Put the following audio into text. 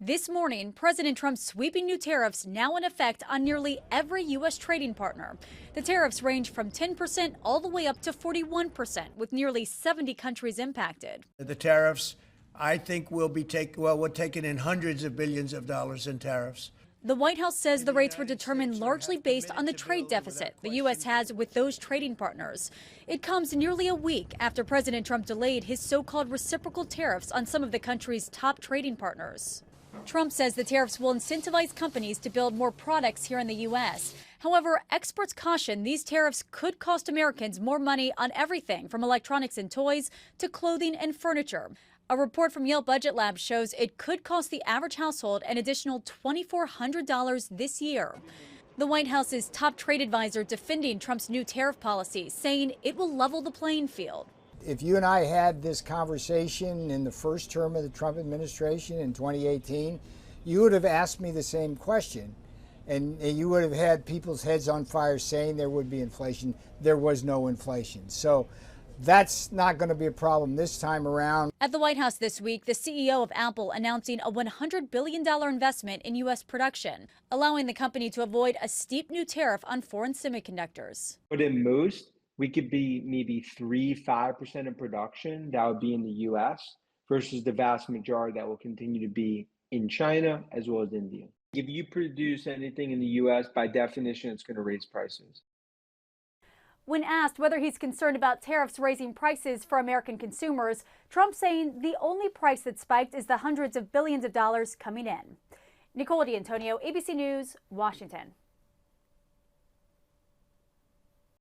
This morning, President Trump's sweeping new tariffs now in effect on nearly every U.S. trading partner. The tariffs range from 10% all the way up to 41%, with nearly 70 countries impacted. The tariffs, I think, we're taking in hundreds of billions of dollars in tariffs. The White House says the rates were determined largely based on the trade deficit the U.S. has with those trading partners. It comes nearly a week after President Trump delayed his so-called reciprocal tariffs on some of the country's top trading partners. Trump says the tariffs will incentivize companies to build more products here in the U.S. However, experts caution these tariffs could cost Americans more money on everything from electronics and toys to clothing and furniture. A report from Yale Budget Lab shows it could cost the average household an additional $2,400 this year. The White House's top trade advisor defending Trump's new tariff policy, saying it will level the playing field. If you and I had this conversation in the first term of the Trump administration in 2018, you would have asked me the same question, and you would have had people's heads on fire saying there would be inflation. There was no inflation. So that's not going to be a problem this time around. At the White House this week, the CEO of Apple announcing a $100 billion investment in U.S. production, allowing the company to avoid a steep new tariff on foreign semiconductors. But at most, we could be maybe 3-5% of production that would be in the U.S. versus the vast majority that will continue to be in China as well as India. If you produce anything in the U.S., by definition, it's going to raise prices. When asked whether he's concerned about tariffs raising prices for American consumers, Trump saying the only price that spiked is the hundreds of billions of dollars coming in. Nicole D'Antonio, ABC News, Washington.